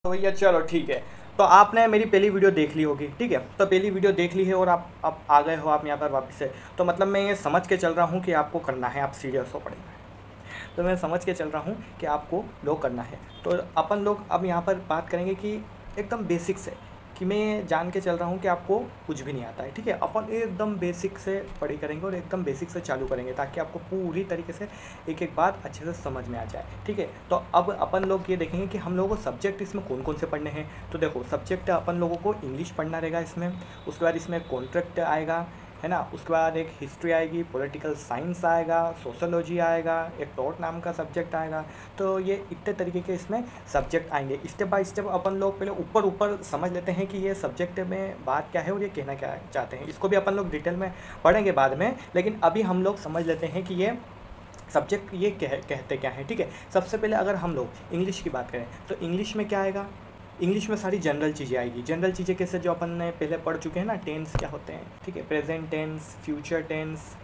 तो भैया चलो ठीक है। तो आपने मेरी पहली वीडियो देख ली होगी, ठीक है। तो पहली वीडियो देख ली है और आप आ गए हो आप यहाँ पर वापस से, तो मतलब मैं ये समझ के चल रहा हूँ कि आपको करना है, आप सीरियस हो पड़ेंगे। तो मैं समझ के चल रहा हूँ कि आपको लो करना है। तो अपन लोग अब यहाँ पर बात करेंगे कि एकदम बेसिक से, कि मैं जान के चल रहा हूँ कि आपको कुछ भी नहीं आता है, ठीक है। अपन एकदम बेसिक से पढ़ी करेंगे और एकदम बेसिक से चालू करेंगे ताकि आपको पूरी तरीके से एक एक बात अच्छे से समझ में आ जाए, ठीक है। तो अब अपन लोग ये देखेंगे कि हम लोगों को सब्जेक्ट इसमें कौन कौन से पढ़ने हैं। तो देखो, सब्जेक्ट अपन लोगों को इंग्लिश पढ़ना रहेगा इसमें, उसके बाद इसमें कॉन्ट्रैक्ट आएगा, है ना। उसके बाद एक हिस्ट्री आएगी, पॉलिटिकल साइंस आएगा, सोशोलॉजी आएगा, एक टॉट नाम का सब्जेक्ट आएगा। तो ये इतने तरीके के इसमें सब्जेक्ट आएंगे। स्टेप बाय स्टेप अपन लोग पहले ऊपर ऊपर समझ लेते हैं कि ये सब्जेक्ट में बात क्या है और ये कहना क्या चाहते हैं। इसको भी अपन लोग डिटेल में पढ़ेंगे बाद में, लेकिन अभी हम लोग समझ लेते हैं कि ये सब्जेक्ट ये कहते क्या है, ठीक है। सबसे पहले अगर हम लोग इंग्लिश की बात करें तो इंग्लिश में क्या आएगा, इंग्लिश में सारी जनरल चीज़ें आएगी। जनरल चीज़ें कैसे, जो अपन ने पहले पढ़ चुके हैं ना, टेंस क्या होते हैं, ठीक है, present tense, future tense,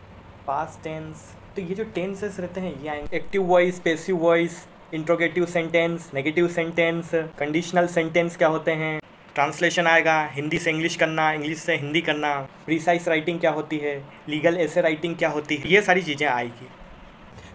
past tense. तो ये जो टेंसेस रहते हैं ये आएंगे। Active voice, passive voice, interrogative sentence, negative sentence, conditional sentence क्या होते हैं, ट्रांसलेशन आएगा, हिंदी से इंग्लिश करना, इंग्लिश से हिंदी करना, प्रीसाइज राइटिंग क्या होती है, लीगल एसे राइटिंग क्या होती है, ये सारी चीज़ें आएगी।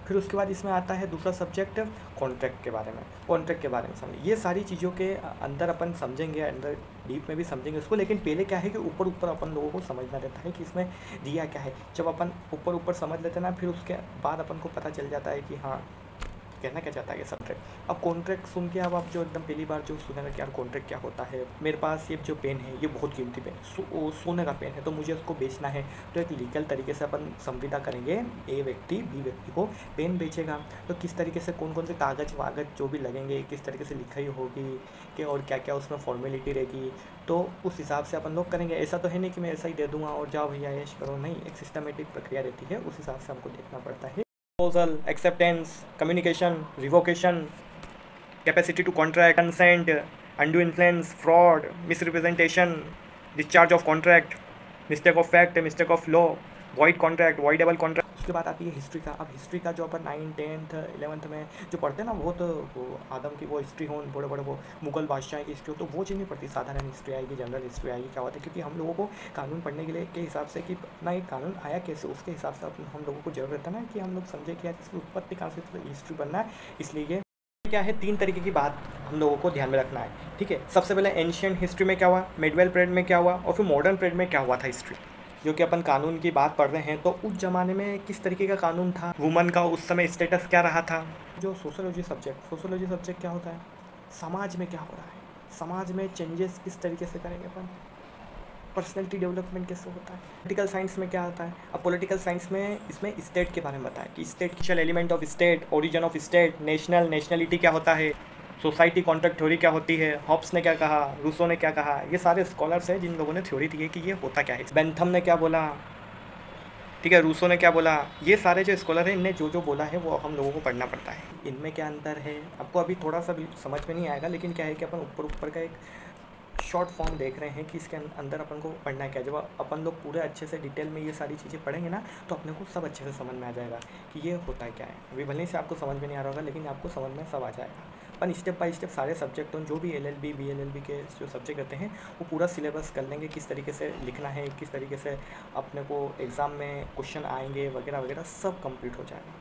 फिर उसके बाद इसमें आता है दूसरा सब्जेक्ट कॉन्ट्रैक्ट के बारे में। कॉन्ट्रैक्ट के बारे में समझें, ये सारी चीज़ों के अंदर अपन समझेंगे, अंदर डीप में भी समझेंगे उसको। लेकिन पहले क्या है कि ऊपर ऊपर अपन लोगों को समझना रहता है कि इसमें दिया क्या है। जब अपन ऊपर ऊपर समझ लेते हैं ना, फिर उसके बाद अपन को पता चल जाता है कि हाँ कहना क्या चाहता है ये सब्जेक्ट। अब कॉन्ट्रैक्ट सुन के अब आप जो एकदम पहली बार जो सुनेगा कि यार कॉन्ट्रैक्ट क्या होता है, मेरे पास ये जो पेन है ये बहुत कीमती पेन, सोने का पेन है, तो मुझे उसको बेचना है। तो एक लीगल तरीके से अपन संविदा करेंगे, ए व्यक्ति बी व्यक्ति को पेन बेचेगा, तो किस तरीके से कौन कौन से कागज़ वागज जो भी लगेंगे, किस तरीके से लिखाई होगी कि, और क्या क्या उसमें फॉर्मेलिटी रहेगी, तो उस हिसाब से अपन लोग करेंगे। ऐसा तो है नहीं कि मैं ऐसा ही दे दूँगा और जाओ भैया ऐश करो, नहीं, एक सिस्टमेटिक प्रक्रिया रहती है, उस हिसाब से हमको देखना पड़ता है। proposal, acceptance, communication, revocation, capacity to contract, consent, undue influence, fraud, misrepresentation, discharge of contract, mistake of fact, mistake of law, void contract, voidable contract। उसके बाद आती है हिस्ट्री का। अब हिस्ट्री का जो अपन 9th 10th 11th में जो पढ़ते हैं ना, वो तो वो आदम की वो हिस्ट्री हो, बड़े बड़े वो मुगल बादशाह की हिस्ट्री हो, तो वो चीज़ नहीं पढ़ती। साधारण हिस्ट्री आएगी, जनरल हिस्ट्री आएगी। क्या होता है, क्योंकि हम लोगों को कानून पढ़ने के लिए के हिसाब से कि ना एक कानून आया कैसे, उसके हिसाब से हम लोगों को जरूरत है ना कि हम लोग समझे कि यार इसकी उत्पत्ति कहाँ से, तो हिस्ट्री पढ़ना है। इसलिए ये क्या है, 3 तरीके की बात हम लोगों को ध्यान में रखना है, ठीक है। सबसे पहले एंशिएंट हिस्ट्री में क्या हुआ, मिडवेल पीरियड में क्या हुआ, और फिर मॉडर्न पीरियड में क्या हुआ था हिस्ट्री। जो कि अपन कानून की बात पढ़ रहे हैं, तो उस ज़माने में किस तरीके का कानून था, वुमन का उस समय स्टेटस क्या रहा था। जो सोशोलॉजी सब्जेक्ट क्या होता है, समाज में क्या हो रहा है, समाज में चेंजेस किस तरीके से करेंगे अपन, पर्सनैलिटी डेवलपमेंट कैसे होता है। पॉलिटिकल साइंस में क्या आता है, अब पॉलिटिकल साइंस में इसमें स्टेट के बारे में बताया कि स्टेट किशल element of state, origin of state, nationality क्या होता है, सोसाइटी कॉन्ट्रैक्ट थ्योरी क्या होती है, हॉब्स ने क्या कहा, रूसो ने क्या कहा। ये सारे स्कॉलर्स हैं जिन लोगों ने थ्योरी दी है कि ये होता क्या है। बेंथम ने क्या बोला, ठीक है, रूसो ने क्या बोला। ये सारे जो स्कॉलर हैं, इनने जो जो बोला है वो हम लोगों को पढ़ना पड़ता है। इनमें क्या अंतर है आपको अभी थोड़ा सा भी समझ में नहीं आएगा, लेकिन क्या है कि अपन ऊपर ऊपर का एक शॉर्ट फॉर्म देख रहे हैं कि इसके अंदर अपन को पढ़ना है क्या। जब अपन लोग पूरे अच्छे से डिटेल में ये सारी चीज़ें पढ़ेंगे ना, तो अपने को सब अच्छे से समझ में आ जाएगा कि ये होता है क्या है। अभी भले से आपको समझ में नहीं आ रहा होगा, लेकिन आपको समझ में सब आ जाएगा। अपन स्टेप बाय स्टेप सारे सब्जेक्ट जो भी LLB BLLB के जो सब्जेक्ट रहते हैं, वो पूरा सिलेबस कर लेंगे, किस तरीके से लिखना है, किस तरीके से अपने को एग्ज़ाम में क्वेश्चन आएंगे वगैरह वगैरह, सब कंप्लीट हो जाएगा।